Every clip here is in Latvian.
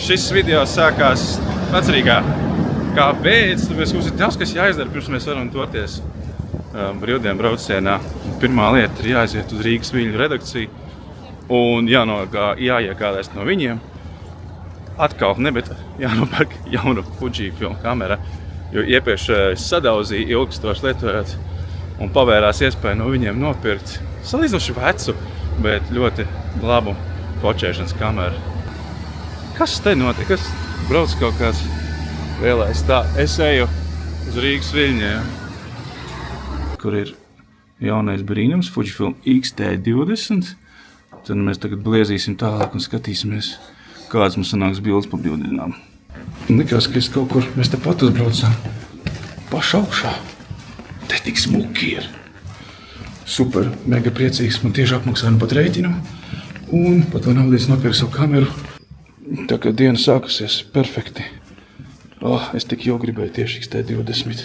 šis video sākās Vecrīgā. Kāpēc? Tāpēc mums ir daudz, kas jāizdara, pirms mēs varam doties brīvdienu braucienā. Pirmā lieta ir jāaiziet uz Rīgas Viļņu redakciju un jāiegādājas no viņiem. Atkal, bet jānopērk jauna Fujifilm kamera, jo iepriekš sadauzīja ilgstoši lietojot un pavērās iespēju no viņiem nopirkt salīdzinoši vecu, bet ļoti labu fočēšanas kameru. Kas te notiek? Kas brauc kaut kāds lielais? Tā, es eju uz Rīgas Viļņiem, kur ir jaunais brīnums Fujifilm X-T20. Tad mēs tagad bliezīsim tālāk un skatīsimies, kāds mums sanāks bildes pa brīvdienām. Likās, ka mēs tepat uzbraucām paša augšā. Te tik smuki ir. Super, mega priecīgs. Man tieši apmaksāju pat rēķinu. Un pat to naudies nopirku savu kameru. Tā kā diena sākusies perfekti. Es tik jau gribēju tieši X-T20.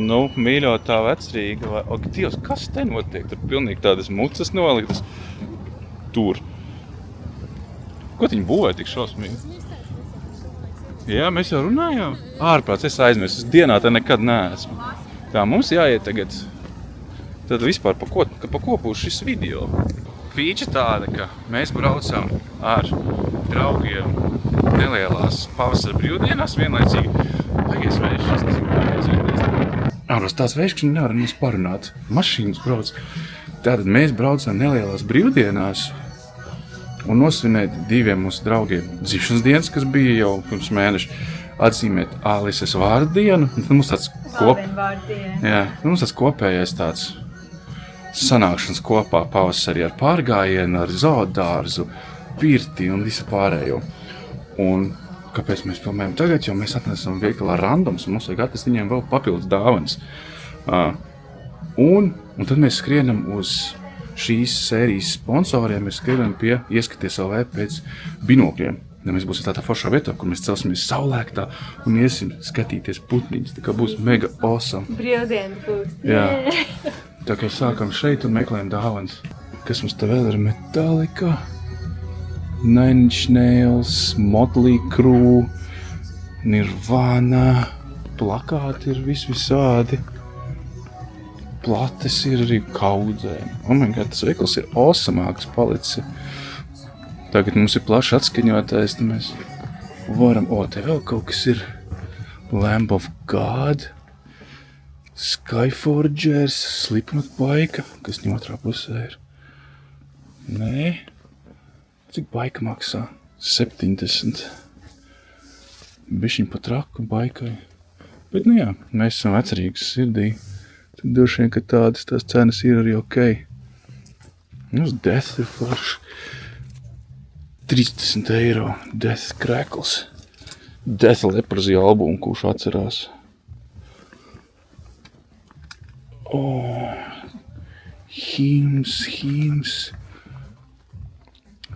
Nu, mīļotā Vecrīga. Dievs, kas te notiek? Tur pilnīgi tādas mucas noliktas. Tur. Ko viņi būvēja tik šausmīgi? Jā, mēs jau runājām. Ārprāts, es aizmirsu. Es dienā te nekad neesmu. Tā, mums jāiet tagad. Tad vispār pa ko būs šis video? Fīča tāda, ka mēs braucam ar draugiem nelielās pavasara brīvdienās vienlaicīgi. Baigies vējš, es nezinu, kā vajadzēties. Ārpus tāds vējš, ka nevar mums parunāt. Mašīnas brauc. Tātad mēs braucam nelielās brīvdienās un nosvinēt diviem mūsu draugiem dzimšanas dienas, kas bija jau pirms mēneša, atzīmēt Alises vārdu dienu. Mums tāds mums tāds kopējais tāds sanākšanas kopā pavasarī ar pārgājienu, ar zoodārzu, pirti un visu pārējo. Un kāpēc mēs filmējam tagad, jo mēs atnesam veikalā randoms un mums vajag atnest viņiem vēl papildus dāvanas. Un tad mēs skrienam uz šīs sērijas sponsoriem, mēs skrienam pie Ieskaties LV pēc binokļiem. Ja mēs būsim tādā foršā vietā, kur mēs celsimies saulēktā un iesim skatīties putniņus. Tā kā būs mega awesome. Brīvdienas būs. Jā. Tā kā sākam šeit un meklējam dāvanas. Kas mums te vēl ir? Metallica, Nine Inch Nails, Motley Crue, Nirvana, plakāti ir visādi. Plates ir arī kaudzēm. Tas veikals ir awesomāks palicis. Tagad mums ir plaši atskaņotājs, tad mēs varam... te vēl kaut kas ir. Lamb of God, Skyforgers, Slipknot baika, kas viņam otrā pusē ir. Nē. Cik baika maksā? 70. Bišķiņ pa traku baikai. Bet jā, mēs esam Vecrīgas sirdī. Tad droši vien, ka tādas tās cenas ir arī ok. Uz Death ir forši. 30 eiro. Death Crackles. Death Leprosy albumu, kurš atcerās. Hymns.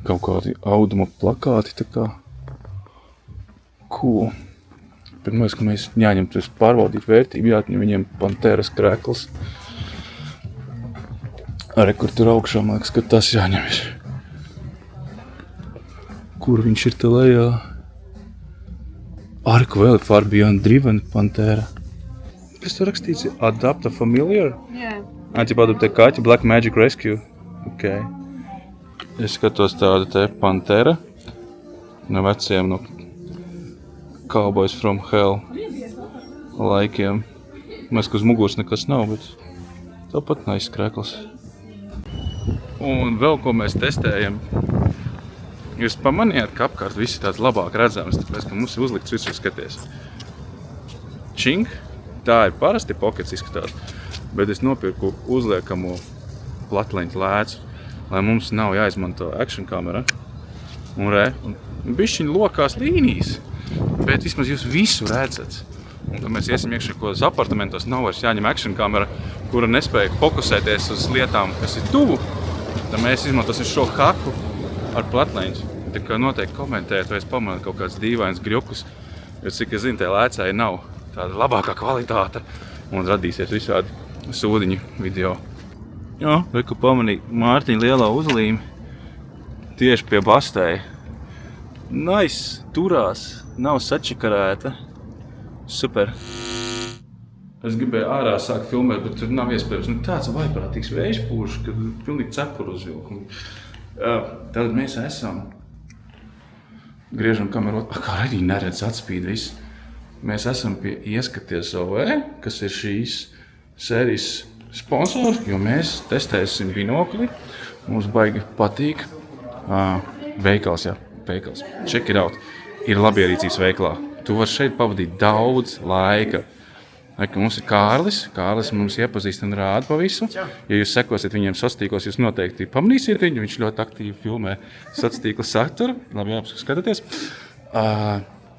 Kaut kādi auduma plakāti, tā kā cool. Pirmais, ka mēs jāņem pārbaudīt vērtību, jāatņem viņiem Panteras Crackles. Arī kur tur augšā, man liekas, ka tas jāņem ir. Kur viņš ir te lejā? Arku vēl ir Far Beyond Driven Pantera. Kas tur rakstīts? Adapt a Familiar? Jā. Adaptē kaķi, Black Magic Rescue. Ok. Es skatos tādu te Pantera. No veciem, no Cowboys from Hell laikiem. Mēs, ka uz muguras nekas nav, bet tāpat nice Crackles. Un vēl ko mēs testējam. Jūs pamanījāt, ka apkārt viss ir tāds labāk redzams, tāpēc, ka mums ir uzlikts visur skaties. Čing, tā ir parasti pockets izskatās, bet es nopirku uzliekamo platleņu lēcu, lai mums nav jāizmanto action kamera. Un bišķiņ lokās līnijas, bet vismaz jūs visu redzat. Un tad mēs iesim iekšā kādos apartamentos, nav vairs jāņem action kamera, kura nespēja fokusēties uz lietām, kas ir tuvu. Tad mēs izmantosim šo haku ar platleņus. Tā kā noteikti komentēt, vai es pamanu kaut kāds dīvains grjukus, jo cik es zinu, tie lēcēji nav tāda labākā kvalitāte un radīsies visādi sūdiņu video. Jā, reku pamanīju Mārtiņa lielā uzlīme tieši pie bastēja. Nice, turās, nav sačakarēta. Super. Es gribēju ārā sākt filmēt, bet tur nav iespējams. Tāds vaiprātīgs vējš pūš, kad pilnīgi cepuru uzvilk. Tad mēs esam. Griežam kameru, kā arī neredz atspīd viss. Mēs esam pie Ieskaties OV, kas ir šīs sērijas sponsors, jo mēs testēsim binokli. Mums baigi patīk. Veikals, jā, veikals. Check it out. Ir labierīcības veiklā. Tu vari šeit pavadīt daudz laika. Mums ir Kārlis. Kārlis mums iepazīst un rāda pa visu. Ja jūs sekosiet viņiem sociālos, jūs noteikti pamanīsiet viņu. Viņš ļoti aktīvi filmē sociālo saturu. Labi, jāpaskatāties.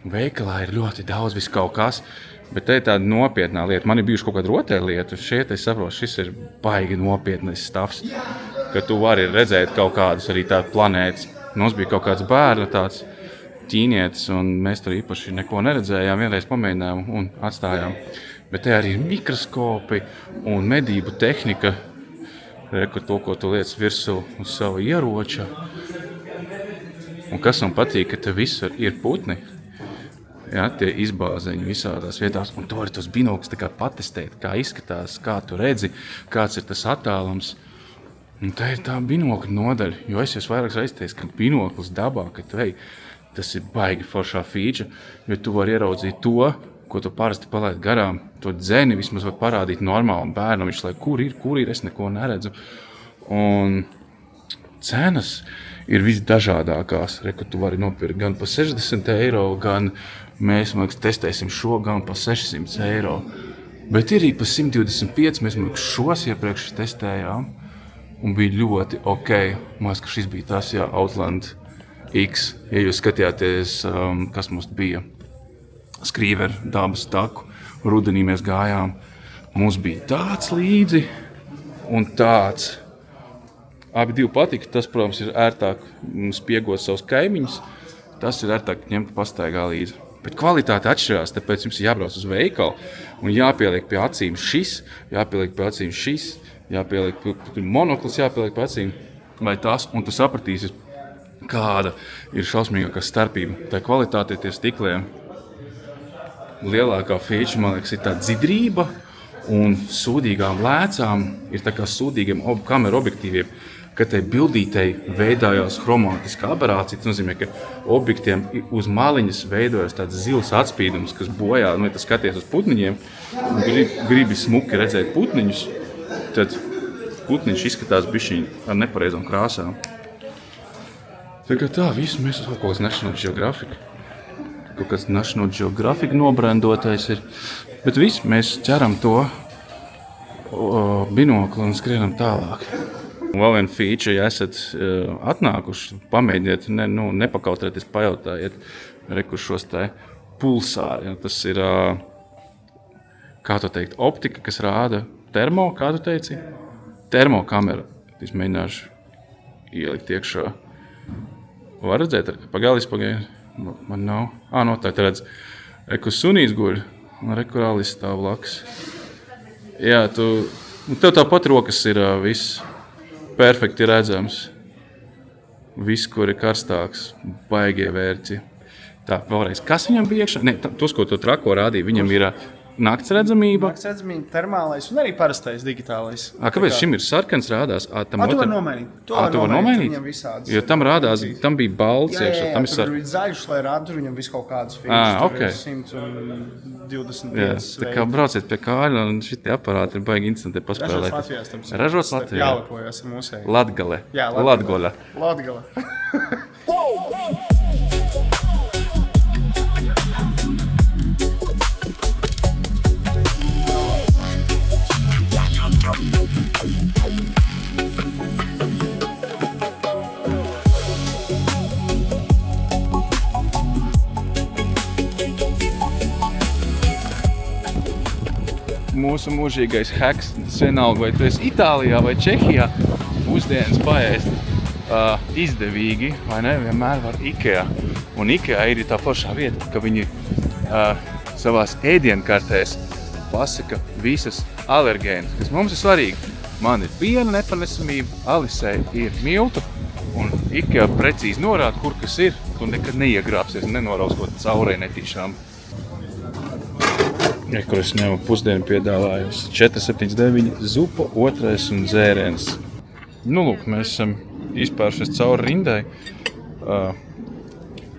Veikalā ir ļoti daudz viss kaut kas, bet te ir tāda nopietnā lieta. Man ir bijuši kaut kāda rotaļlieta. Šeit es saprotu, šis ir baigi nopietnais stāvs, ka tu vari redzēt kaut kādus arī tādu planētas. Mums bija kaut kāds bērnu tāds ķīnietis, un mēs tur īpaši neko neredzējām. Vienreiz pamēģinājām un atstājām. Bet te arī ir mikroskopi un medību tehnika. Reku to, ko tu liec virsū uz savu ieroča. Un kas man patīk, ka te visur ir putni. Ja, tie izbāzeņi visādās vietās. Un tu vari tos binokļus tā kā patestēt, kā izskatās, kā tu redzi, kāds ir tas attālums. Un te ir tā binokļa nodaļa, jo es vairākas reizes teicu, ka binoklis dabā, ka tas ir baigi foršā feature, jo tu vari ieraudzīt to, ko tu parasti palaid garām. To dzeni vismaz var parādīt normālam bērnam, viņš lai kur ir, es neko neredzu. Un cenas ir visdažādākās, ka tu vari nopirkt gan pa 60 eiro, gan mēs, man liekas, testēsim šo gan pa 600 eiro. Bet ir arī pa 125, mēs, man liekas, šos iepriekš testējām. Un bija ļoti ok. Man liekas, ka šis bija tas, jā, Outland X. Ja jūs skatījāties, kas mums bija Skrīveru dabas taku, rudenī mēs gājām. Mums bija tāds līdzi un tāds. Abi divi patika. Tas, protams, ir ērtāk spiegot savus kaimiņus. Tas ir ērtāk ņemt pastaigā līdzi. Bet kvalitāte atšķirās, tāpēc jums ir jābrauc uz veikalu un jāpieliek pie acīm šis, jāpieliek pie acīm šis, jāpieliek pie monoklis, jāpieliek pie acīm vai tas, un tu sapratīsi, kāda ir šausmīgākā starpība. Tā kvalitāte tie stikliem. Lielākā feature, man liekas, ir tā dzidrība un sūdīgām lēcām ir tā kā sūdīgiem kameru objektīviem, ka tai bildītei veidojās chromātiska aberācija. Tas nozīmē, ka objektiem uz maliņas veidojas tāds zils atspīdums, kas bojā, ja tu skaties uz putniņiem un gribi smuki redzēt putniņus, tad putniņš izskatās bišķiņ ar nepareizām krāsām. Tā, visu mēs kaut kāds National Geographic. Kaut kāds National Geographic nobrandotais ir. Bet viss, mēs ķeram to binokli un skrienam tālāk. Vēl viena feature, ja esat atnākuši, pamēģiniet, nepakautrēties, pajautājiet, šos tā pulsāri. Ja, tas ir, kā tu teikt, optika, kas rāda termo, kā tu teici? Termokamera. Es mēģināšu ielikt iekšā. Var redzēt? Pagaidi. Man nav. Noteikti redz. Reku sunīs guļ, un reku rālis stāv blakus. Jā, tev tāpat rokas ir viss perfekti redzams. Viss, kur ir karstāks, baigie vērķi. Tā, vēlreiz. Kas viņam bija iekšā? Ne, tos, ko tu trako rādīja, viņam ir nakts redzamība. Nakts redzamība, termālais un arī parastais digitālais. Kāpēc šim ir sarkans rādās? Tu var nomainīt. Tu var nomainīt? Jo tam rādās, tam bija balts iekšā. Jā, tur ir zaļš, lai rāda, tur viņam viss kaut kādas fīnas. Okay. 125 jā, tā kā brauciet pie Kārļa un šitie aparāti ir baigi interesanti paspēlēt. Ražots Latvijā. Jālepojas ar mūsēju. Latgale. Jā, Latgole. Mūsu mūžīgais heks, vienalga, vai tu esi Itālijā vai Čehijā, pusdienas paēst izdevīgi, vai ne, vienmēr var IKEA. Un IKEA ir tā foršā vieta, ka viņi savās ēdienkartēs pasaka visas alergēnas, kas mums ir svarīgi. Man ir piena nepanesamība, Alisei ir miltu, un IKEA precīzi norāda, kur kas ir. un nekad neiegrāpsies, nenoraus kaut caurē netīšām. Ja, kur es ņemu pusdienu piedāvājums. 4,79 zupa, 2. un dzēriens. Nu, lūk, mēs esam izpēršies cauri rindai.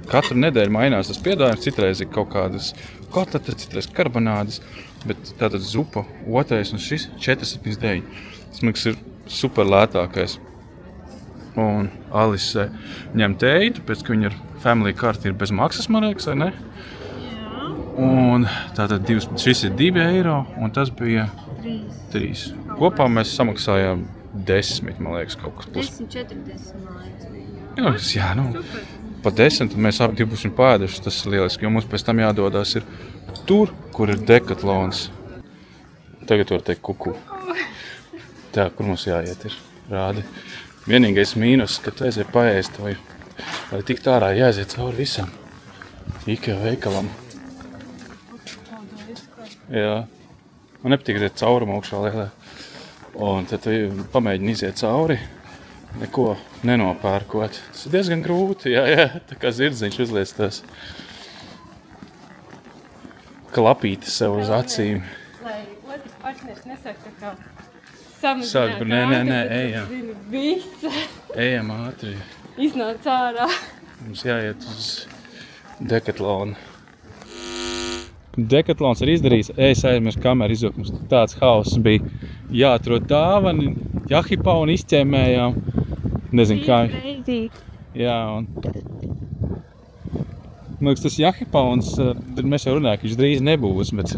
Katru nedēļu mainās tas piedāvājums, citreiz ir kaut kādas kotletes, citreiz karbonādes, bet tātad zupa, 2. un šis 4,79. Tas, man liekas, ir super lētākais. Un Alise ņem teitu, pēc ka viņa ar family karti ir bez maksas, man liekas, vai ne? Jā. Un tātad šis ir 2 eiro, un tas bija 3. Kopā mēs samaksājām 10, man liekas, kaut kas plus. 10,40 mājas. Jā, nu, Super. pa 10, un mēs abi būsim pāēduši, tas ir lieliski, jo mums pēc tam jādodās ir tur, kur ir Decathlons. Tagad var teikt kuku. Tā, kur mums jāiet ir, rādi. Vienīgais mīnus, ka tu aiziet paēst, vai tikt ārā jāiziet cauri visam IKEA veikalam. Jā, man nepatīk iet caurumu augšā lielē. Un tad tu pamēģini iziet cauri, neko nenopērkot. Tas ir diezgan grūti, jā, tā kā zirdziņš uzliec tās klapītes sev uz acīm. Lai otrs partners nesaka, ka samazināt Sāk, nē, ejam. Viss Ejam ātri. iznāc ārā. Mums jāiet uz Decathlonu. Decathlons ir izdarījis, es aizmirsu kameru izjūt, mums tāds hauss bija. Jāatrod dāvani, jahipā un izķēmējām. Nezinu kā. Jā, un man liekas, tas jahipauns, mēs jau runājam, ka viņš drīz nebūs, bet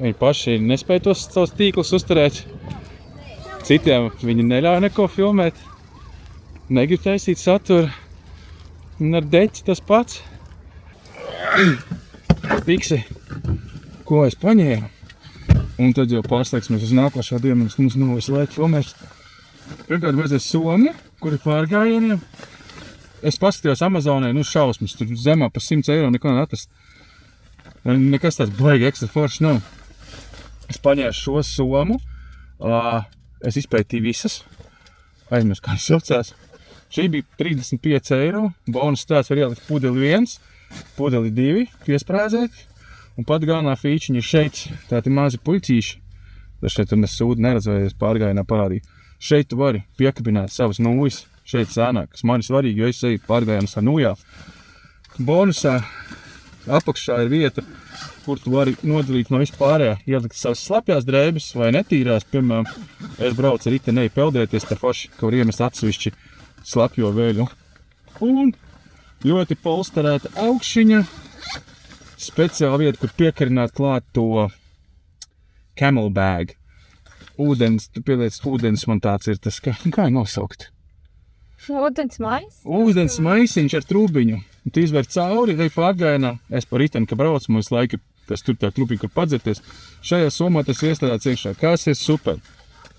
viņi paši nespēja tos savus tīklus uzturēt. Citiem viņi neļauj neko filmēt, negrib taisīt saturu. Un ar deķi tas pats. Fiksi, ko es paņēmu. Un tad jau pārslēgsimies uz nākošā dienu, mums nav visu laiku filmēt. Pirmkārt vajadzēs somu, kur ir pārgājieniem. Es paskatījos Amazonē, šausmas, tur zemā pa 100 eiro neko atrast. Nekas tāds baigi ekstra forši nav. Es paņēmu šo somu, es izpētīju visas, aizmirsu, kā saucās. Šī bija 35 eiro, bonus tāds var ielikt pudeli 1, pudeli 2, piesprādzēt. Un pat galvenā fīčiņa ir šeit, tādi mazi puļcīši. Tas šeit tur nesūdi neredz, vai es pārgājienā parādīju. Šeit tu vari piekabināt savas nūjas, šeit sēnāk, kas man ir svarīgi, jo es eju pārgājienus ar nūjā. Bonusā apakšā ir vieta, kur tu vari nodalīt no vispārējā, ielikt savas slapjās drēbes vai netīrās. Piemēram, es braucu ar riteneju peldēties, tā forši, ka var iemest atsevišķi slapjo veļu. Un ļoti polsterēta augšiņa. Speciāla vieta, kur piekarināt klāt to camel bag. Ūdens, tu pieliec ūdens, man tāds ir tas, kā ir nosaukt? Ūdens mais? Ūdens maisiņš ar trūbiņu. Tu izver cauri, ej pārgājienā. Es par riteni, ka brauc, mums laika, tas tur tā trubiņu, kur padzerties. Šajā somā tas iestrādāts iekšā. Kas ir super.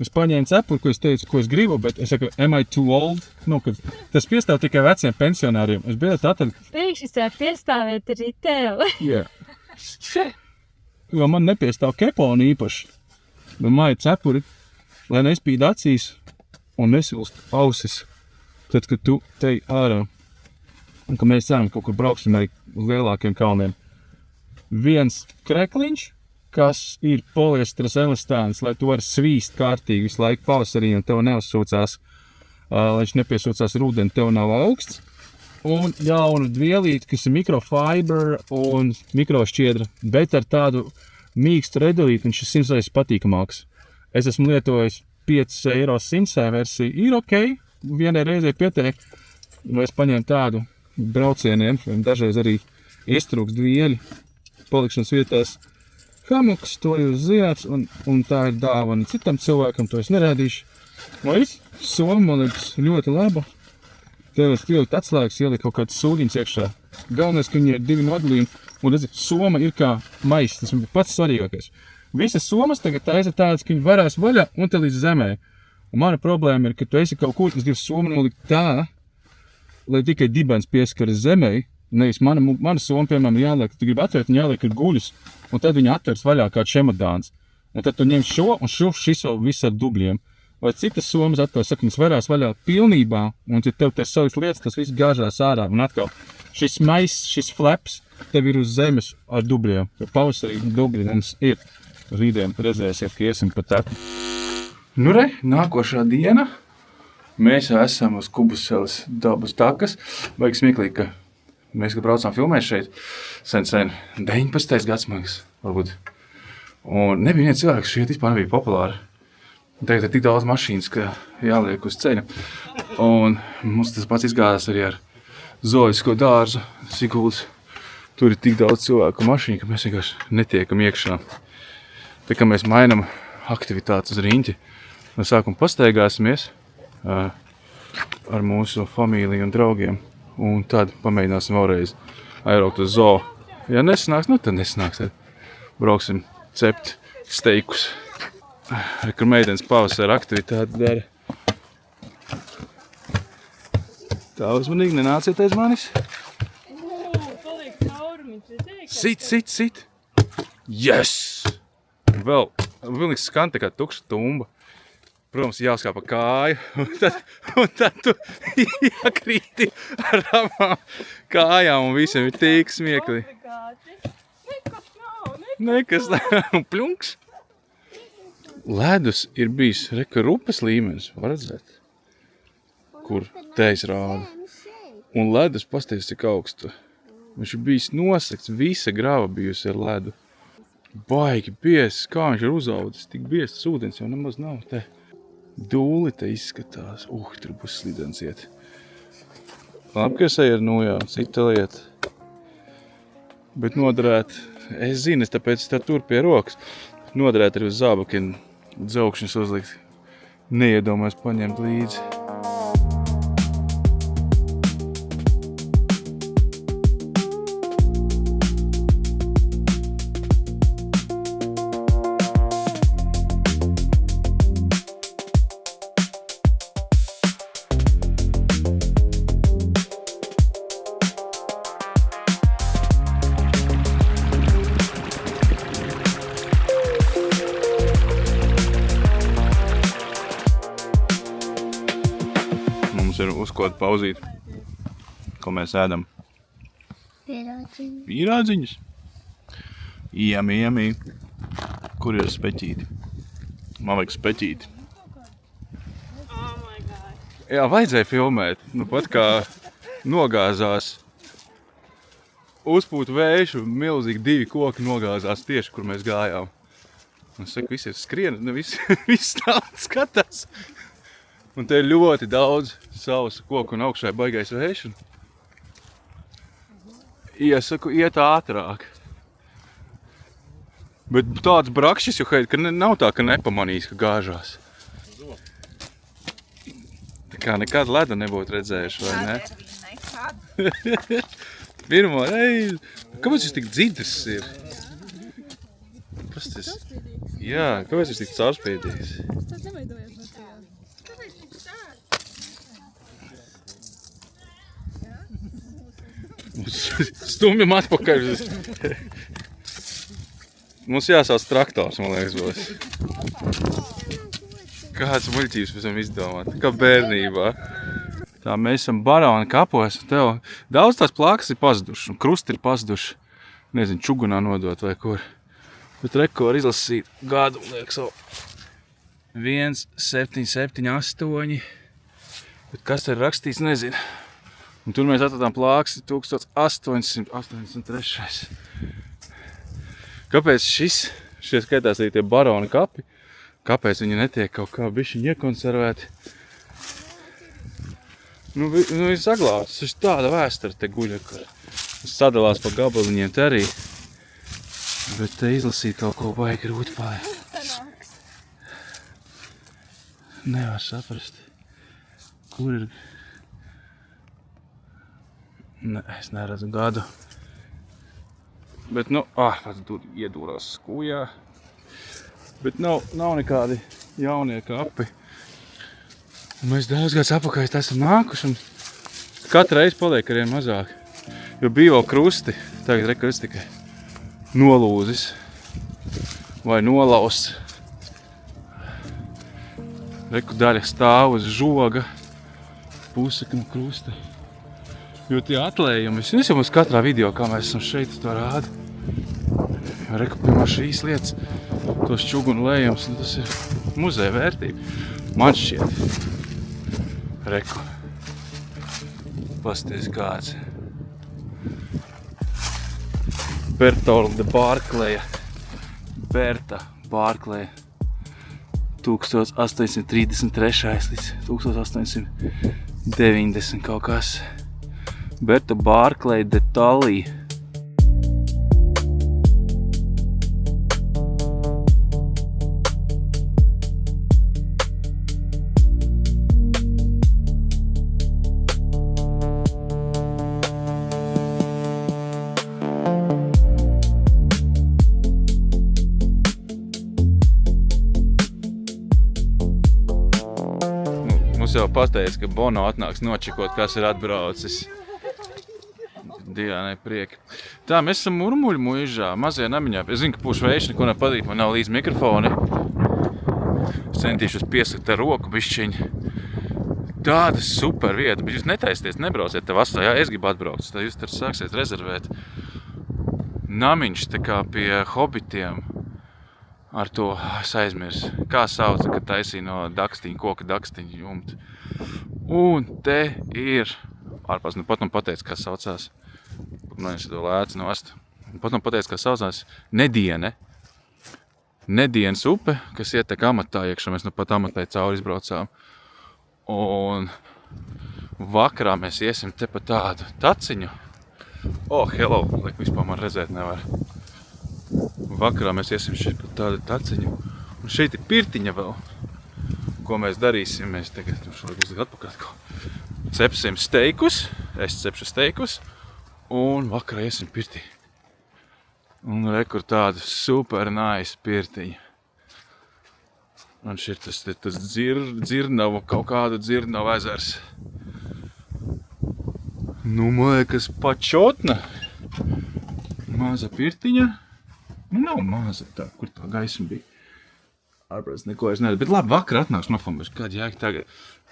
Es paņēmu cepuri, ko es teicu, ko es gribu, bet es saku, am I too old? Tas piestāv tikai veciem pensionāriem. Es biju tātad... Priekšis var piestāvēt arī tev. Jā. Jo man nepiestāv keponi īpaši. Bet man ir cepuri, lai nespīd acīs un nesilst ausis. Tad, kad tu tej ārā, un ka mēs ceram, kaut kur brauksim arī uz lielākiem kalniem. Viens krekliņš, kas ir poliestras elastāns, lai tu vari svīst kārtīgi visu laiku pavasarī un tev neuzsūcās, lai viņš nepiesūcās ar ūdeni, tev nav augsts. Un jaunu dvielīti, kas ir mikrofiber un mikrošķiedra, bet ar tādu mīkstu redulīti, viņš ir 100 reizes patīkamāks. Es esmu lietojis 5 eiro sinsē versiju, ir ok, vienai reizē pietiek, vai es paņēmu tādu braucieniem, dažreiz arī iestrūks dvieļi, palikšanas vietās. Hamuks, to jūs zināt, un tā ir dāvana citam cilvēkam, to es nerādīšu. Soma, man liekas, ļoti laba. Tev es pielikt atslēgas, ielikt kaut kāds sūdiņas iekšā. Galvenais, ka viņi ir 2 nodalījumi, un redzi, soma ir kā maiss, tas ir pats svarīgākais. Visas somas tagad taisa tādas, ka viņi varēs vaļā un te līdz zemē. Un mana problēma ir, ka tu esi kaut kur, kas grib somu nolikt tā, lai tikai dibens pieskaras zemē. Nevis mana soma, piemēram, jāliek, tu gribi atvērt, viņa jāliek ir guļus, un tad viņa atvers vaļā kā čemodāns. Un tad tu ņem šo, un šis vēl viss ar dubļiem. vai citas somas atkal saka, mums varās vaļā pilnībā, un ja tev te savas lietas, tas viss gāžās ārā, un atkal šis maiss, šis flaps, tev ir uz zemes ar dubļiem, jo pavasarī dubļi mums ir. Rītdien redzēsiet, ka iesim pa tepu. Nu re, nākošā diena. Mēs esam uz Kubuseles dabas takas. Baigi smieklīgi, ka mēs, kad braucām filmēt šeit, sen, 19. gadsimts varbūt. Un nebija viens cilvēks, šeit vispār nebija populāri. Tagad ir tik daudz mašīnas, ka jāliek uz ceļa. Un mums tas pats izgādās arī ar zooloģisko dārzu, Siguldas. Tur ir tik daudz cilvēku mašīnu, ka mēs vienkārši netiekam iekšā. Tā kā mēs mainam aktivitātes uz riņķi, no sākuma pastaigāsimies ar mūsu familiju un draugiem, un tad pamēģināsim vēlreiz aizbraukt uz zoo. Ja nesanāks, nu tad nesanāks. Tad brauksim cept steikus. Kur meitenes pavasara aktivitāti dara. Tā uzmanīgi, nenāciet aiz manis. Paliek caurumi, Sit! Yes! Vēl vilnieks skan tā kā tukša tumba. Protams, jāskāp pa kāju, un tad tu iekrīti ar abām kājām, un visiem ir tik smiekli. Nekas nav, un pļunks. Ledus ir bijis reka rupas līmenis, var redzēt, kur teis rāda. Un ledus pasties cik augstu. Viņš ir bijis nosegts, visa grava bijusi ar ledu. Baigi biezs, kā viņš ir uzaudzis, tik biezs, tas ūdens jau nemaz nav te. Dūli te izskatās, tur būs slidens iet. Labi, ka es eju ar nojā, cita lieta. Bet noderēt, es zinu, tāpēc es tā tur pie rokas. Noderēt arī uz zābakiem dzaukšņus uzlikt. Neiedomājos paņemt līdzi. Uz ko pauzīt, ko mēs ēdam. Pīrādziņus. Iemi. Kur ir speķīti? Man vajag speķīti. Jā, vajadzēja filmēt. Nu pat kā nogāzās. Uzpūta vējš un milzīgi 2 koki nogāzās tieši, kur mēs gājām. Un es saku, visi skrien, viss tāds skatās. Un te ir ļoti daudz savas koku un augšai baigais vējš. Iesaku iet ātrāk. Bet tāds brakšķis jau heit, ka nav tā, ka nepamanīs, ka gāžās. Tā kā nekad leda nebūtu redzējuši, vai ne? Nekad. Pirmo reizi. Kāpēc viņš tik dzidrs ir? Pasties. Jā, kāpēc viņš tik caurspīdīgs? Tas neveidojas no tajā. Stumjam atpakaļ. Mums jāsauc traktors, man liekas, būs. Kāds muļķības pēc tam izdomāt, kā bērnībā. Tā mēs esam Barona kapos, un tev daudz tās plākas ir pazuduši, un krusti ir pazuduši. Nezinu, čugunā nodot vai kur. Bet reko var izlasīt gadu, liekas, 1, 7, 7, 8. Bet kas te ir rakstīts, nezinu. Un tur mēs atradām plākas 1883. Kāpēc šie skaitās arī tie Barona kapi? Kāpēc viņi netiek kaut kā bišķiņ iekonservēti? Nu viņi saglābtas, tas ir tāda vēsture te guļa, ka sadalās pa gabaliņiem te arī. Bet te izlasīt kaut ko baigi grūti paliek. Nevar saprast, kur ir. Ne, es neredzu gadu. Bet pats tur iedūrās skujā. Bet nav nekādi jaunie kapi. Un mēs daudz gadus apakaļ esam nākuši un katru reizi paliek arvien mazāk. Jo bija vēl krusti, tagad reka es tikai nolūzis vai nolausts. Reku daļa stāv uz žoga, pusakna krusta. Jo tie atlējumi, es nezinu uz katrā video, kā mēs esam šeit, to rāda. Reku, piemēram, šīs lietas, tos čugunu lējums, un tas ir muzeja vērtība. Man šķiet. Reku. Pasties kāds. Bertolda Barkleja. Berta Barkleja. 1833. līdz 1890 kaut kas. Berta Barkleja de Talley. Mums jau pateica, ka Bono atnāks nočekot, kas ir atbraucis. Dievai prieki. Tā, mēs esam Murmuļu muižā, mazajā namiņā. Es zinu, ka pūš vējš, neko nepadarīt, man nav līdz mikrofoni. Es centīšos piesakt ar roku bišķiņu. Tāda super vieta, bet jūs netaisties, nebrauciet te vasarā. Jā, es gribu atbraukt, tad jūs tur sāksiet rezervēt. Namiņš tā kā pie hobitiem. Ar to es aizmirs. Kā sauca, kad taisīja no dakstiņa, koka dakstiņa jumta. Un te ir, ārpās, nu pat man pateica, kā saucās. Man es to lēcu nost. Pat man pateica, kā saucās Nediene. Nedienas upe, kas ietek amatā iekšā. Mēs nu pat amatai cauri izbraucām. Un vakarā mēs iesim te pa tādu taciņu. Hello, liek vispār man redzēt nevar. Vakarā mēs iesim šeit pa tādu taciņu. Un šeit ir pirtiņa vēl. Ko mēs darīsim? Mēs tagad atpakaļ. Cepsim steikus. Es cepšu steikus. Un vakarā iesim pirtī. Un rekur tāda super nice pirtiņa. Un šeit tas dzirnavu, kaut kāda dzirnavu ezers. Nu, man liekas, pačotna. Maza pirtiņa. Nu, nav maza tā, kur tā gaisma bija. Ārprāts neko es neredzu, bet labi, vakar atnākšu nofilmēšu, kāda jēga tagad.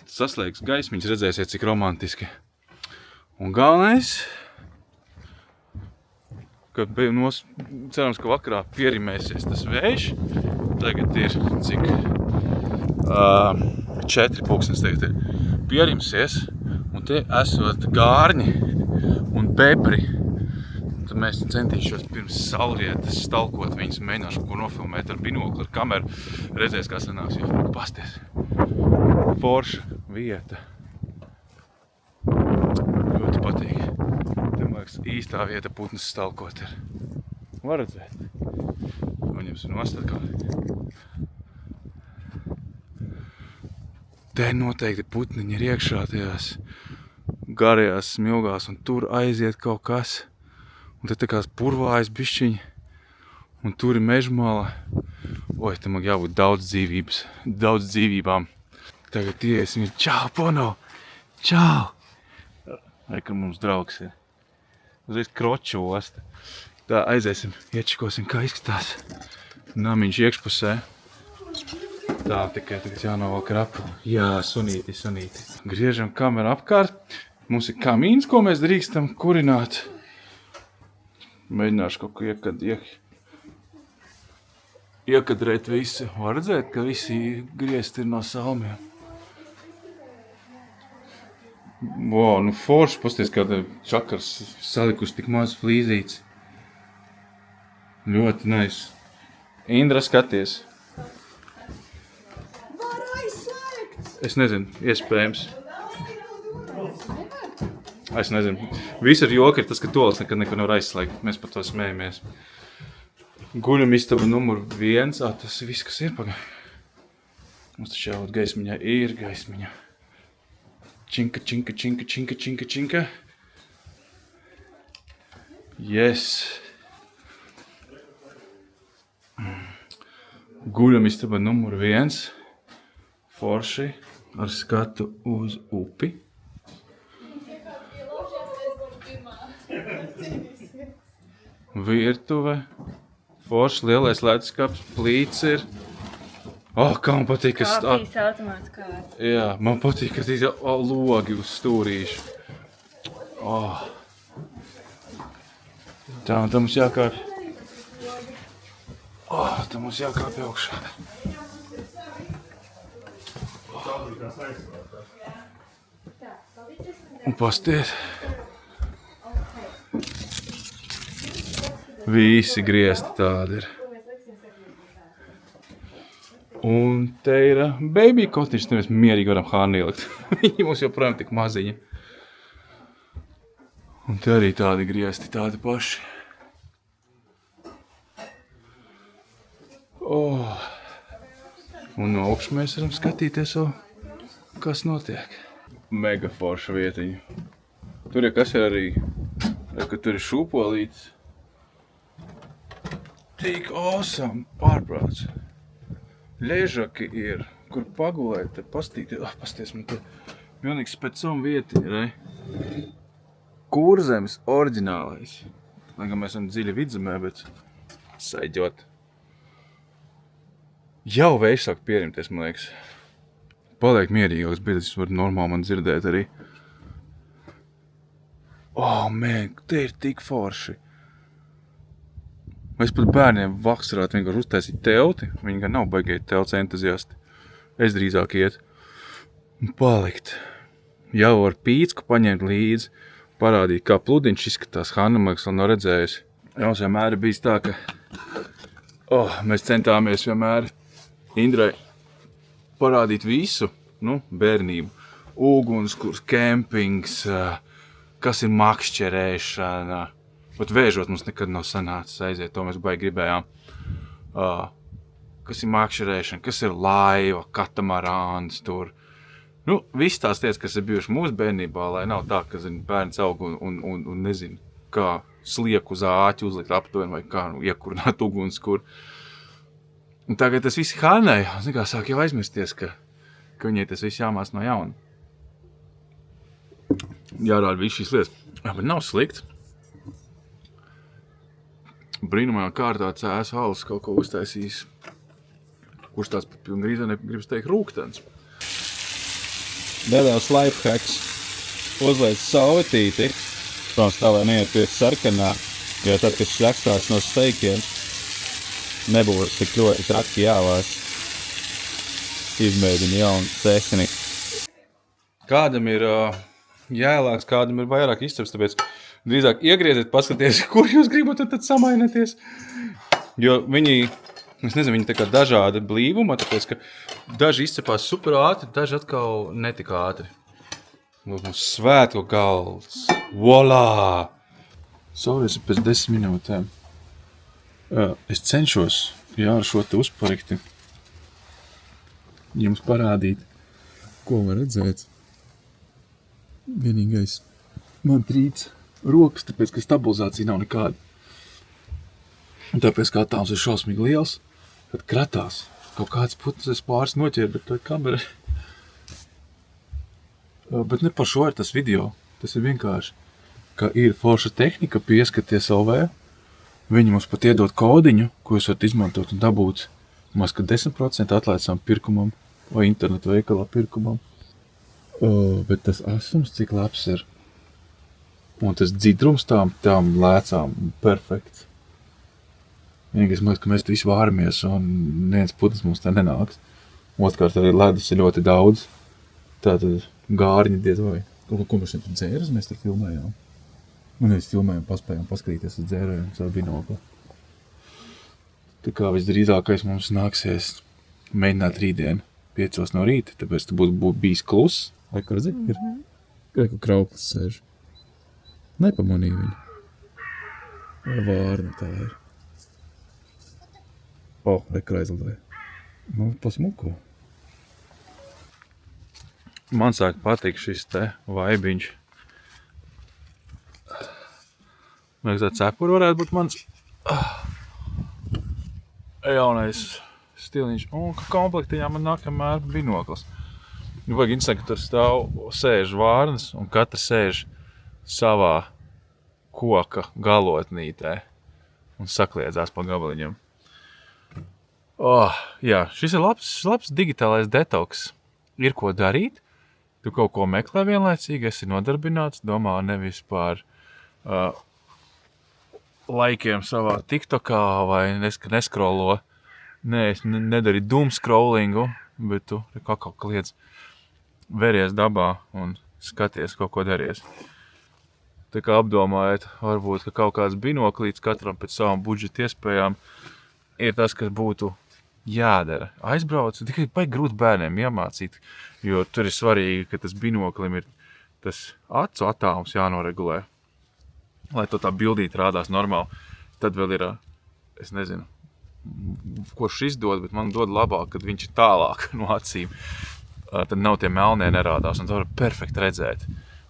Saslēgs gaismiņas, redzēsiet, cik romantiski. Un galvenais, ka cerams, ka vakarā pierimēsies tas vējš. Tagad ir, cik 4 pulkstens tagad ir. Pierimsies, un te esot gārņi un bebri. Tad mēs centīšos pirms saulrietas stalkot viņus, mēģināšu ko nofilmēt ar binokli, ar kameru. Redzēs, kā sanāks, jo pasties. Forša vieta. Ļoti patīk. Te, man liekas, īstā vieta putnas stalkot ir. Var redzēt. Paņemsim nost atkal. Te noteikti putniņi ir iekšā tajās garajās smilgās, un tur aiziet kaut kas. Un te tā kā purvājas bišķiņi, un tur ir mežmala. Te man jābūt daudz dzīvībām. Tagad iesim ir, čau, Bono! Čau! Ka mums draugs ir. Uzreiz kroču osta. Tā, aiziesim, iečikosim, kā izskatās. Namiņš iekšpusē. Tā, tikai tagad jānovalk rapu. Jā, sunīti. Griežam kameru apkārt. Mums ir kamīns, ko mēs drīkstam kurināt. Mēģināšu kaut ko iekadrēt visu. Var redzēt, ka visi griezti ir no salmiem. Nu forši, pasties, kāda čakars salikuši tik maz flīzītes. Ļoti nice. Indra, skaties. Var aizslēgt! Es nezinu, iespējams. Es nezinu. Viss ar joku ir tas, ka tolis nekad neko nevar aizslēgt. Mēs par to smējamies. Guļamistaba numur 1. Tas ir viss, kas ir pagaļ. Mums taču jābūt gaismiņā. Ir gaismiņā. Činka. Yes. Guļamistaba numur 1. Forši. Ar skatu uz upi. Virtuve, forši lielais leduskapis, plīts ir. Kā man patīk, ka... Kafijas automāts kā. Jā, man patīk, ka tīs logi uz stūrīšu. Tā, un tā mums jākāp. Tā mums jākāp augšā. Un pasties. Visi griezti tādi ir. Un te ir baby kotiņš, te mēs mierīgi varam hāni ielikt. Viņi mums joprojām tik maziņi. Un te arī tādi griezti, tādi paši. Un no augšu mēs varam skatīties, kas notiek. Mega forša vietiņa. Tur ir kas ir arī, ka tur ir šūpolītis. Tik awesome, pārprāts. Ležaki ir, kur pagulēt, te pastīties. Pasties, man te pilnīgi specom vietiņa, re? Kurzemes oriģinālais. Lai gan mēs esam dziļi vidzemē, bet saiģot. Jau vējš sāk pierimties, man liekas. Paliek mierīgāks, bet es varu normāli man dzirdēt arī. Man, te ir tik forši. Mēs pat bērniem vaksarāt vienkārši uztaisīt telti. Viņi gan nav baigēji telts entuziasti. Es drīzāk iet un palikt. Jau ar pīcku paņemt līdzi, parādīt, kā pludiņš izskatās. Hanna, man vēl nav redzējusi. Jau vienmēr ir bijis tā, ka mēs centāmies vienmēr Indrai parādīt visu, bērnību. Ugunskurs, kempings, kas ir makšķerēšana. Bet vēžot mums nekad nav sanācis aiziet, to mēs baigi gribējām. Kas ir makšķerēšana, kas ir laiva, katamarāns tur. Viss tās lietas, kas ir bijuši mūsu bērnībā, lai nav tā, ka bērns aug un nezin, kā slieku uz āķi uzlikt aptuveni vai kā iekurināt ugunskur. Un tagad tas viss Hannai, sāk jau aizmirsties, ka viņai tas viss jāmās no jauna. Jārāda viss šīs lietas. Bet nav slikts. Brīnumajā kārtā cēs halas kaut ko uztaisīs, kurš tāds grīzā negribas teikt rūktens. Neliels lifehacks. Uzliec sauvetīti. Protams, tā lai neiet pie sarkanā, jo tad, kad šļakstās no steikiem, nebūs tik ļoti traki jāvās. Izmēģina jaunu tehniku. Kādam ir jēlāks, kādam ir vairāk izceps, tāpēc drīzāk iegrieziet, paskaties, kur jūs gribat, tad samainaties. Jo viņi, es nezinu, viņi tā kā dažādi blīvuma, tāpēc, ka daži izcepās super ātri, daži atkal netik ātri. Mums svētku galds. Volā! Sauries ir pēc 10 minūtēm. Es cenšos, ar šo te uzparikti jums parādīt, ko var redzēt. Vienīgais man trīc rokas, tāpēc, ka stabilizācija nav nekāda. Un tāpēc, kā tāms ir šausmīgi liels, tad kratās. Kaut kāds putnes pāris noķēr, bet tā kamera. Bet ne par šo ir tas video. Tas ir vienkārši, ka ir forša tehnika, pieskaties LV. Viņi mums pat iedod kodiņu, ko jūs varat izmantot un dabūt maz, ka 10% atlaicām pirkumam vai internetu veikalā pirkumam. Bet tas asums, cik labs ir. Un tas dzidrums tām lēcām perfekts. Vienīgais, man liekas, ka mēs te visi vāramies un neviens putnes mums tā nenāks. Otrkārt arī ledus ir ļoti daudz. Tātad gārņi diez vai. Ko mēs šeit dzēras, mēs te filmējām? Mēs filmējām, paspējām paskatīties uz dzērējiem savu binokli. Tā kā visdrīzākais mums nāksies mēģināt rītdien 5 no rīta, tāpēc tu būtu bijis kluss. Vai, kur redzi? Ir? Kur krauklis sēž. Nepamanīju viņu. Vai vārna tā ir. Rekra aizlidēja. Pasmuko. Man sāk patīk šis te vaibiņš. Man liekas, tā cepuri varētu būt mans jaunais stiliņš. Un komplektiņā man nākamēr binoklis. Vajag interesanti, ka tur sēž vārnas un katrs sēž savā koka galotnītē un sakliedzās pa gabaliņam. Jā, šis ir labs digitālais detoks. Ir ko darīt, tu kaut ko meklē vienlaicīgi, esi nodarbināts, domā nevis par laikiem savā TikTokā vai neskrolo. Nē, es nedaru doom scrollingu, bet tu kaut kliedz veries dabā un skaties, kaut ko daries. Tā kā apdomājiet, varbūt, ka kaut kāds binoklīts katram pēc savam budžeta iespējām ir tas, kas būtu jādara. Aizbrauc, tikai baigi grūti bērniem iemācīt, jo tur ir svarīgi, ka tas binoklim ir tas acu attālums jānoregulē, lai to tā bildīt rādās normāli. Tad vēl ir, es nezinu, ko šis dod, bet man dod labāk, kad viņš ir tālāk no acīm. Tad nav tie melnie nerādās, un to var perfekti redzēt.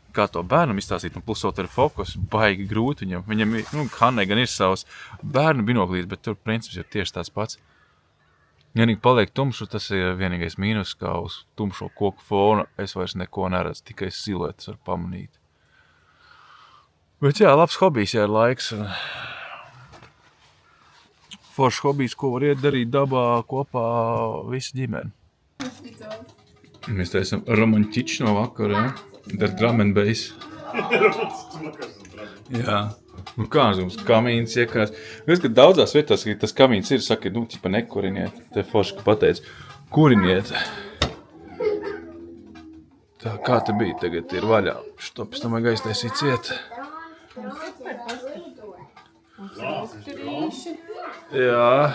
Kā to bērnam izstāstīt, un plus vēl ir fokus, baigi grūti viņam. Viņam ir, Hannai gan ir savs bērnu binoklīts, bet tur princips ir tieši tāds pats. Vienīgi paliek tumšu, tas ir vienīgais mīnus, kā uz tumšo koku fona. Es vairs neko neredzu, tikai siluetes var pamanīt. Bet jā, labs hobijs, ja ir laiks. Foršs hobijs, ko var iet darīt dabā kopā visu ģimeni. Mēs te esam romantiči no vakara, ja? Dar drum and bass. Jā. Kā mums kamīns iekrās. Redz, ka daudzās vietās, ka tas kamīns ir, saka, ķipa nekuriniet. Te forši, ka pateic, kuriniet. Tā, kā te bija tagad ir vaļā. Štops tam vajag aiztaisīt ciet. Jā.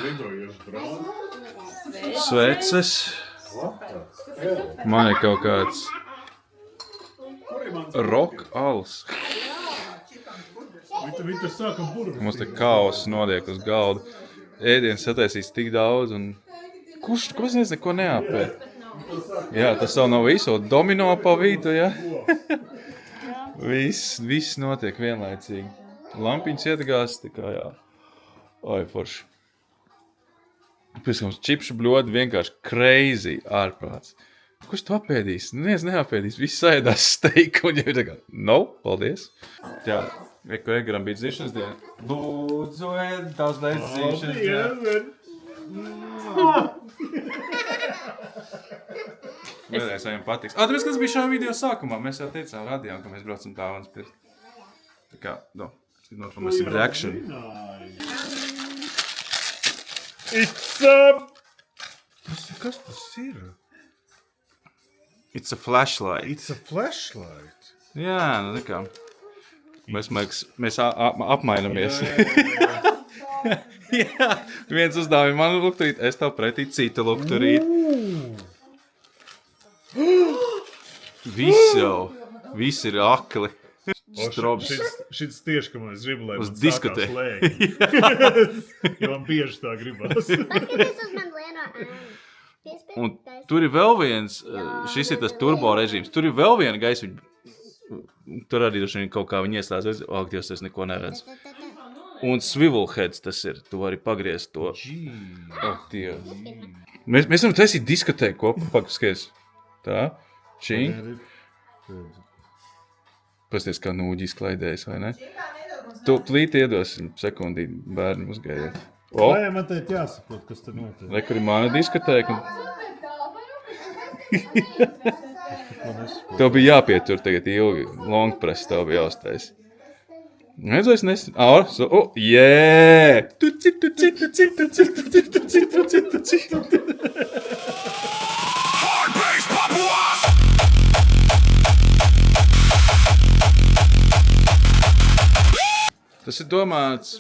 Sveces. Man ir kaut kāds rock als. Mums te kaos nodiek uz galda. Ēdienas sataisīs tik daudz un... Kāpēc es neko neapēd? Jā, tas vēl nav visu, domino pa vidu, ja? Viss notiek vienlaicīgi. Lampiņas iedegās, tikā, jā. Oi, forši. Pēc mums čipšu bļodi vienkārši crazy ārprāts. Kurš to apēdīs? Neviens neapēdīs. Viss saēdās steiku un jau ir tā kā, no, paldies. Jā, ko Egaram bija dzīšanas diena. Lūdzu, tavs laiks dzīšanas diena. Vēlreiz viņam patiks. Tāpēc, kas bija šā video sākumā, mēs jau teicām, radījām, ka mēs braucam dāvanas pirkt. Tā kā, noformēsim reaction. Kas tas ir? It's a flashlight. It's a flashlight. Jā, tā kā. Mēs apmainamies. Jā, viens uzdāvīja manu lukturīt, es tev pretī citu lukturīt. Viss ir akli. Strobs. Šis tieši, ka man es gribu, lai uz man diskotē. sākās lēkņi. Jo man bieži tā gribas. Paskaties uz man lieno ēnu. Un tur ir vēl viens, šis ir tas turbo režīms, tur ir vēl viena gaismiņa. Tur arī droši vien kaut kā viņi ieslēdz, Dievs, es neko neredzu. Un swivel heads tas ir, tu vari pagriezt to. Dievs. Mēs varam taisīt diskotēku kopā, paskaties. Tā, čing. Pasties, kā nūģi izklaidējas, vai ne? Tu plīt iedosim sekundī bērnu uzgaidiet. Vai man teikt jāsaprot, kas te notiek? Re, kur ir mana diskotēka. Tev bija jāpietur tagad ilgi. Long press tev bija jāuztais. Redzu, es nesen... Jē! Tas ir domāts...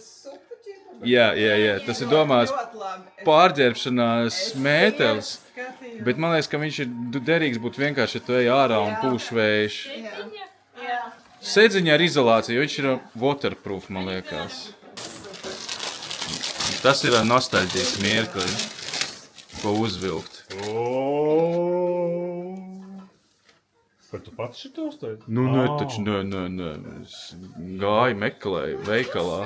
Jā, tas ir domāts pārģērbšanās mētelis, bet man liekas, ka viņš ir derīgs būt vienkārši, ja tu ej ārā un pūš vējš. Sēdziņā ar izolāciju, jo viņš ir waterproof, man liekas. Tas ir nostalģijas mirkli, ko uzvilkt. Vai tu pats šito uztaidi? Nē, taču, nē. Es gāju, meklēju veikalā.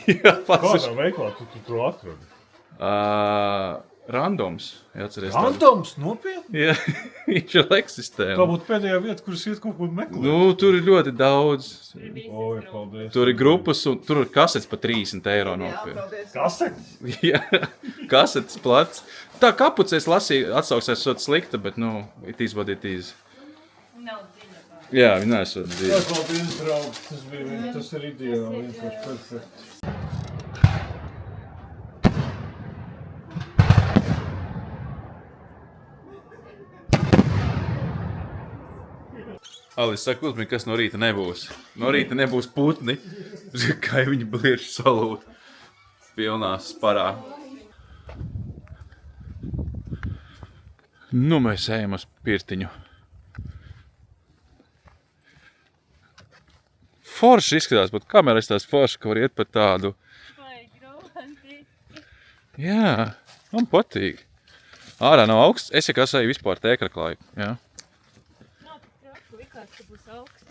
Jā, Kādā veikalā tu to atradi? randoms. Atceries Randoms, nopietni. Jā, viņš vēl eksistē. Tā būtu pēdējā vieta, kuras iet kaut ko meklēt. Nu, tur ir ļoti daudz. Oi, paldies. Tur ir grupas un tur ir kasetes pa 30 eiro nopirkt. Kasetes? Jā, kasetes plats. Tā kapuce es lasīju, atsauksies sot slikta, bet, nu, it is what it is. Nav dziļa. Jā, viņi nesot Jā, dzīvi. paldies, draugi. Tas ir ideāli, vienkārši perfekti. Alis, saka uzmīgi, kas no rīta nebūs. No rīta nebūs putni, kā viņi blieši salūt pilnā sparā. Nu, mēs ejam uz pirtiņu. Forši izskatās, pat kamerā tās forši, ka var iet pa tādu. Vai romantiski. Jā, man patīk. Ārā nav augsts, es ja kasēju vispār tēkraklāju. Jā. Nav tik traki, likās, ka būs augsts.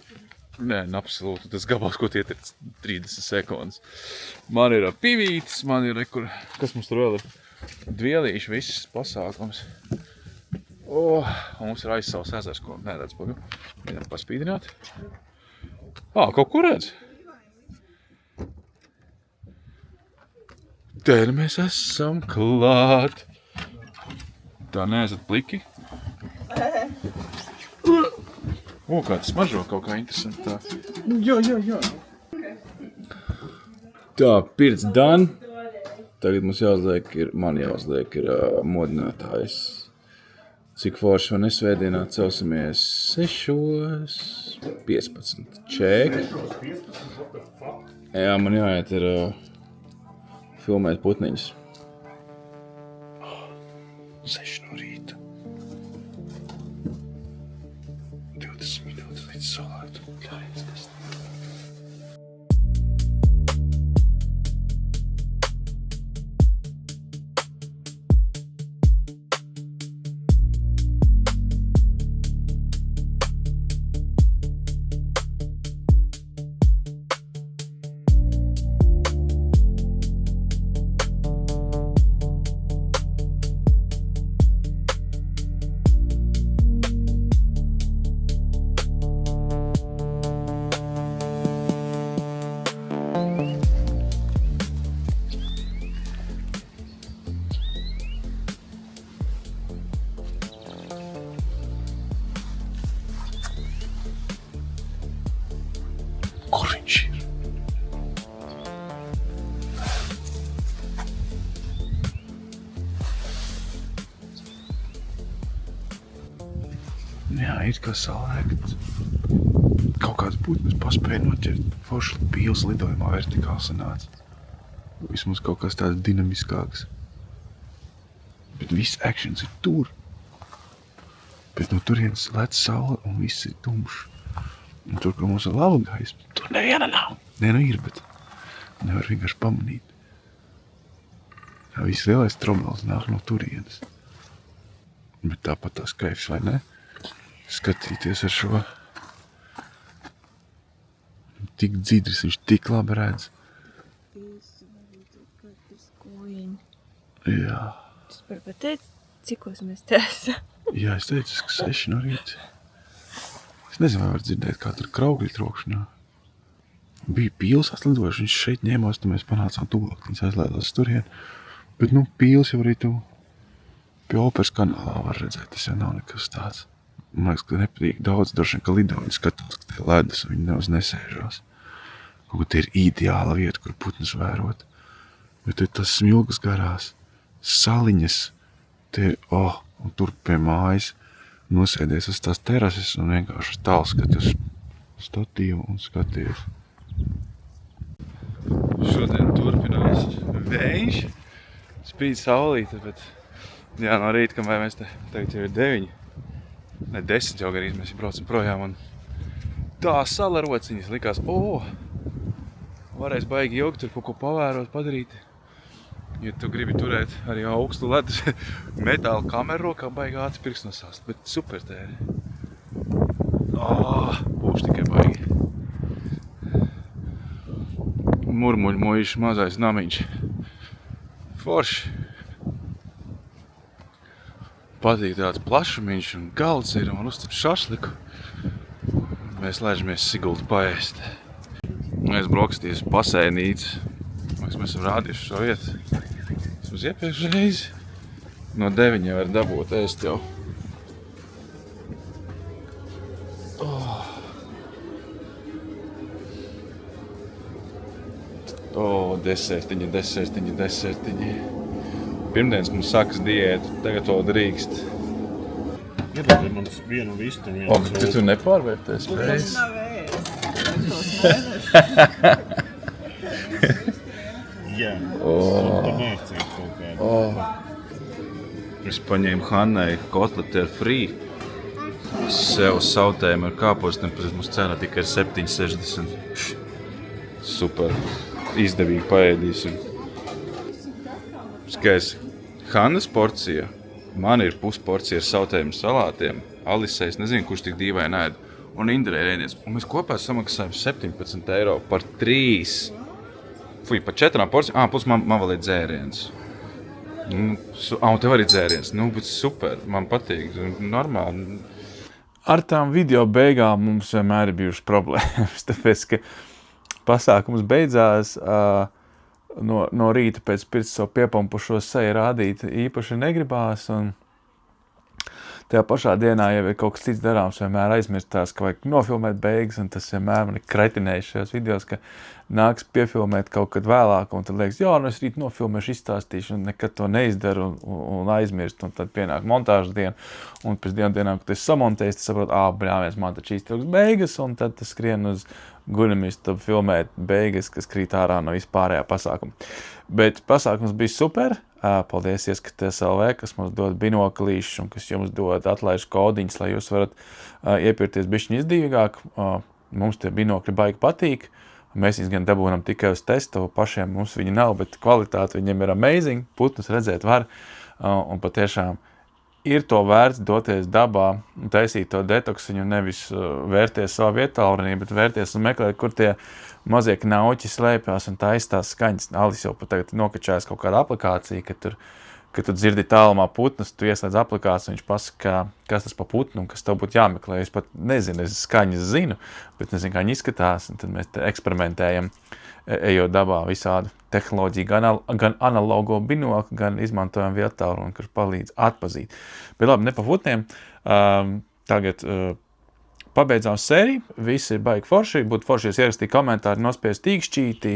Nē, absolūti. Tas gabals, ko tie ir 30 sekundes. Man ir pivītis, man ir, kas mums tur vēl ir? Dvielīši, viss pasākums. Un mums ir aizsavs ezers, ko neredz pagu. Vienam paspīdināt. Kaut ko redz. Te mēs esam klāt. Tā neesat pliki. Kāds smaržo kaut kā interesantā. Jā. Tā, pirts dan. Tagad mums jāuzliek man jāuzliek modinātājs. Cik forši man nesvētdienā celsimies 6:15. Ček. Jā, man jāiet ir filmēt putniņus. 6 no rīta. 20 minūtes līdz saulētu. Kur viņš ir? Jā, ir kā salēkt. Kaut kāds putnes paspēja noķert. Forši pīles lidojumā vertikāli sanāca. Vismaz kaut kas tāds dinamiskāks. Bet viss actions ir tur. Bet no turienes lec saule un viss ir tumšs. Un tur, kur mums ir laba gaisma, tur neviena nav. Nē, nu ir, bet nevar vienkārši pamanīt. Jā, viss lielais tromels nāk no turienes. Bet tāpat tās kaifs, vai ne? Skatīties ar šo. Tik dzidrs, viņš tik labi redz. Jā. Tas par pateic, cikos mēs te esam. Jā, es teicu, ka 6 no rīta. Es nezinu, vai var dzirdēt, kā tur kraugļi trokšanā. Bija pīles atlidojuši, viņš šeit ņēmās, tad mēs panācām tuvāk, viņas aizlēdās turien. Bet, nu, pīles jau arī tu pie operas kanālā var redzēt, tas jau nav nekas tāds. Man liekas, ka nepatīk daudz, droši vien, ka lido, viņi skatās, ka tie ledus, viņi neuz nesēžās. Kaut kā tie ir ideāla vieta, kur putnus vērot. Bet te tas smilgas garās, saliņas, te, un tur pie mājas, nosēdies uz tās terases un vienkārši tālu skaties statīvu un skaties. Šodien turpinās vējš. Spīd saulīte, bet jā, no rīta, kamēr mēs te tagad jau ir 9. Ne 10 jau garīz mēs braucam projām un tā sala rociņas likās, varēs baigi ilgi tur kaut ko pavērot, padarīt. Ja tu gribi turēt arī augstu ledus metāla kameru rokā, baigi ātri pirksts nosāst, bet super tēri. Būs tikai baigi. Murmuļmojuši mazais namiņš. Forši. patīk tāds plašumiņš un galds ir un uzcep šašliku. Mēs laižamies Sigultu paēst. Mēs brokastīs pasēnīts. Mēs esam rādījuši šo vietu. Mums iepriekš reizi. No 9 var dabūt ēst jau. Desertiņi. Pirmdienas mums sākas diētu, tagad to drīkst. Iedod man vienu vistu. Bet tu nepārvērties spējas. Jā, tā mērcēt kaut kādu. Es paņēmu Hannai kotleti ar free. Sev sautējumu ar kāpostiem, pēc mums cena tikai 7,60. Super. Izdevīgi paēdīsim. Skaisti. Hannas porcija. Man ir pusporcija ar sautējumu salātiem. Alisei, es nezinu, kurš tik dīvaini ēd. Un Indrei ir ēdiens. Un mēs kopā samaksājam 17 € par 3. Par 4 porcijām. Plus man vēl ir dzēriens. Un tev arī dzēriens. Bet super. Man patīk. Normāli. Ar tām video beigām mums vienmēr ir bijušas problēmas. Tāpēc, ka pasākums beidzās, no rīta pēc pirts savu piepampušo seju rādīt īpaši negribās, un tajā pašā dienā jau ir kaut kas cits darāms, vienmēr aizmirstās, ka vajag nofilmēt beigas, un tas vienmēr man ir kretinējis šajos videos, ka nāks piefilmēt kaut kad vēlāk, un tad liekas, es rīt nofilmēšu, izstāstīšu, un nekad to neizdaru un aizmirst, un tad pienāk montāžas diena, un pēc 2 dienām, kad es samontēju, tad saprotu, bļāviens, man taču iztrūks beigas, un tad tas skrien uz guļamistabu filmēt beigas, kas krīt ārā no vispārējā pasākuma. Bet pasākums bija super. Paldies Ieskaties LV, kas mums dod binoklīšus un kas jums dod atlaižu kodiņus, lai jūs varat iepirkties bišķiņ izdevīgāk. Mums tie binokļi baigi patīk. Mēs viņus gan dabūnam tikai uz testu, pašiem mums viņi nav, bet kvalitāte viņiem ir amazing. Putnus redzēt var. Un patiešām ir to vērts doties dabā un taisīt to detoksiņu, nevis vērties savā vietālrunī, bet vērties un meklēt, kur tie mazie knauķi slēpjās un taisa tās skaņas. Alis jau pat tagad nokačājas kaut kāda aplikācija, kad tu dzirdi tālumā putnus, tu ieslēdz aplikāciju, viņš pasaka, kas tas pa putnu un kas tev būtu jāmeklē. Es pat nezinu, es skaņas zinu, bet nezinu, kā viņi izskatās, un tad mēs te eksperimentējam, ejot dabā visādu tehnoloģiju, gan analogo binokli, gan izmantojam vietālruni, kurš palīdz atpazīt. Bet labi, ne pa putniem. Tagad pabeidzām sēriju, visi ir baigi forši, būtu foršies ierakstīt komentāri, nospiest tīkšķītī,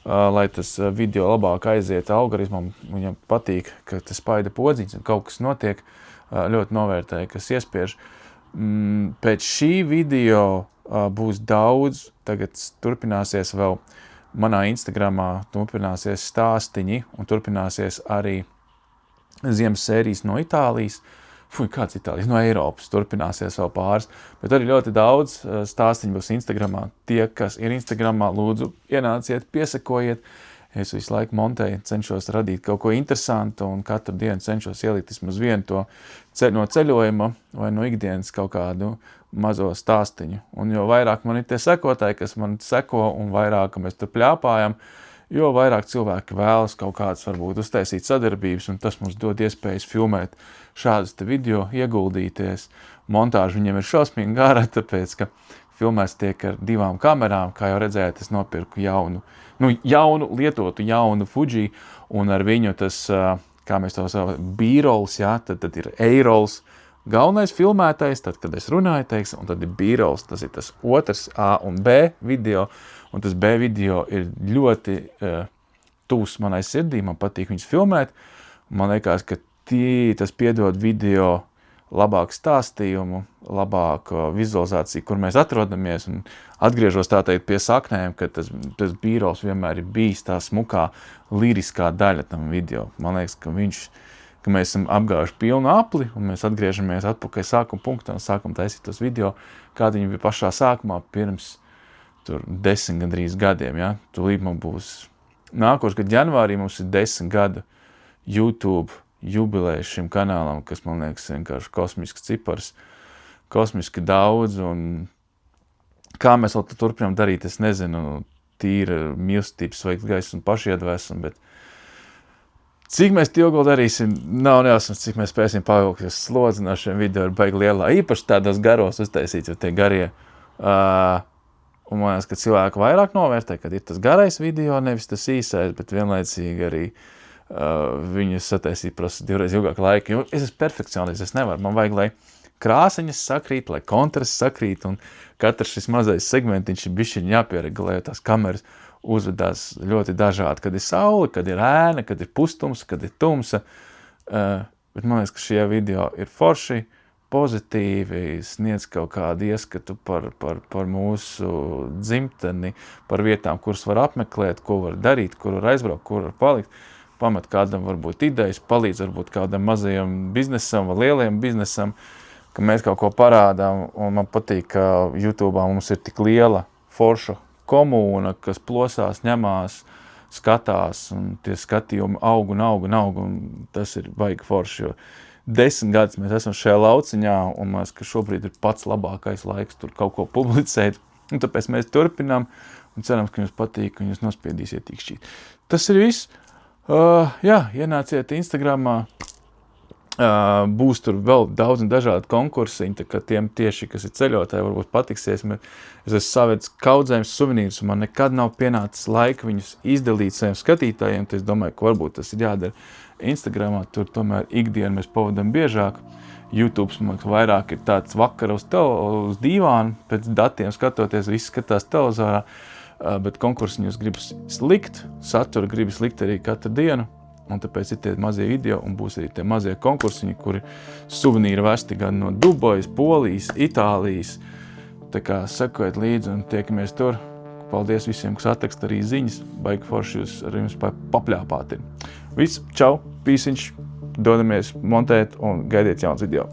lai tas video labāk aiziet algoritmam. Viņam patīk, ka tas spaida podziņas un kaut kas notiek, ļoti novērtēja, kas iespiež. Pēc šī video būs daudz, tagad turpināsies vēl manā Instagramā, turpināsies stāstiņi un turpināsies arī ziemas sērijas no Itālijas. Kāds Itālijas? No Eiropas turpināsies vēl pāris, bet arī ļoti daudz stāstiņu būs Instagramā. Tie, kas ir Instagramā, lūdzu, ienāciet, piesakojiet. Es visu laiku montēju, cenšos radīt kaut ko interesantu un katru dienu cenšos ielikt vismaz vienu to no ceļojuma vai no ikdienas kaut kādu mazo stāstiņu. Un jo vairāk man ir tie sekotāji, kas man seko un vairāk mēs tur pļāpājam, jo vairāk cilvēki vēlas kaut kādas varbūt uztaisīt sadarbības, un tas mums dod iespējas filmēt šādus te video, ieguldīties. Montāža viņiem ir šausmīgi gara, tāpēc, ka filmēts tiek ar 2 kamerām, kā jau redzējāt, es nopirku jaunu Fuji, un ar viņu tas, kā mēs to saucam, B-rolls, tad ir A-rolls, galvenais filmētais, tad, kad es runāju, teiksim, un tad ir B-rolls, tas ir tas otrs A un B video, un tas B video ir ļoti tūs manai sirdī, man patīk viņus filmēt, man liekas, ka tas piedod video labāku stāstījumu, labāku vizualizāciju, kur mēs atrodamies, un atgriežos tā teikt pie saknēm, ka tas B-rolls vienmēr ir bijis tā smukā, liriskā daļa tam video. Man liekas, ka mēs esam apgājuši pilnu apli, un mēs atgriežamies atpakaļ sākuma punktā un sākam taisīt tos video, kādi viņi bija pašā sākumā pirms 10 gandrīz gadiem. Ja? Tūlīt man būs nākošais gadu janvārī, mums ir 10 gadu YouTube jubilejas šim kanālam, kas man liekas vienkārši kosmisks cipars, kosmiski daudz, un kā mēs vēl turpinām darīt, es nezinu, tīra mīlestības sveikt gaisu un pašiedvēsam, bet Cik mēs ilgi darīsim, nav nejausmas, cik mēs spēsim pavilkt, jo slodzi no šiem video ir baigi lielā. Īpaši tādos garos uztaisīts, jo tie garie. Un man liekas, ka cilvēki vairāk novērtē, kad ir tas garais video, nevis tas īsais, bet vienlaicīgi arī viņu sataisīt prasa divreiz ilgāk laika. Jo es esmu perfekcionists, es nevaru. Man vajag, lai krāsaņas sakrīt, lai kontrasts sakrīt, un katrs šis mazais segmentiņš ir bišķiņ jāpieregulē, jo tās kameras uzvedās ļoti dažādi, kad ir saule, kad ir ēna, kad ir pustums, kad ir tumsa. Bet man liekas, ka šie video ir forši, pozitīvi, sniedz kaut kādu ieskatu par mūsu dzimteni, par vietām, kuras var apmeklēt, ko var darīt, kur var aizbraukt, kur var palikt. Pamat kādam varbūt idejas, palīdz varbūt kādam mazajam biznesam vai lielajam biznesam, ka mēs kaut ko parādām, un man patīk, ka YouTube'ā mums ir tik liela forša komūna, kas plosās, ņemās, skatās, un tie skatījumi aug, un tas ir baigi forši, jo 10 gadus mēs esam šajā lauciņā, un mēs, ka šobrīd ir pats labākais laiks tur kaut ko publicēt, un tāpēc mēs turpinām, un cerams, ka jums patīk, un jūs nospiedīsiet īkšķīt. Tas ir viss. Ienāciet Instagramā, būs tur vēl daudz un dažādi konkursiņi, tā kā tiem tieši, kas ir ceļotāji, varbūt patiksies. Es esmu savedis kaudzējums suvenīrus, un man nekad nav pienācis laika viņus izdalīt saviem skatītājiem, tad es domāju, ka varbūt tas ir jādara Instagramā, tur tomēr ikdienu mēs pavadam biežāk. YouTube, man liekas, vairāk ir tāds vakar uz dīvānu, pēc datiem skatoties, visi skatās televizorā, bet konkursiņus gribas likt, saturu gribas likt arī katru dienu. Un tāpēc ir tie mazie video un būs arī tie mazie konkursiņi, kuri suvenīri vesti gan no Dubajas, Polijas, Itālijas. Tā kā sekojiet līdzi un tiekamies tur. Paldies visiem, kas atraksta arī ziņas. Baigi forši jūs ar jums papļāpāt. Viss, čau, pīsiņš, dodamies montēt un gaidiet jauns video.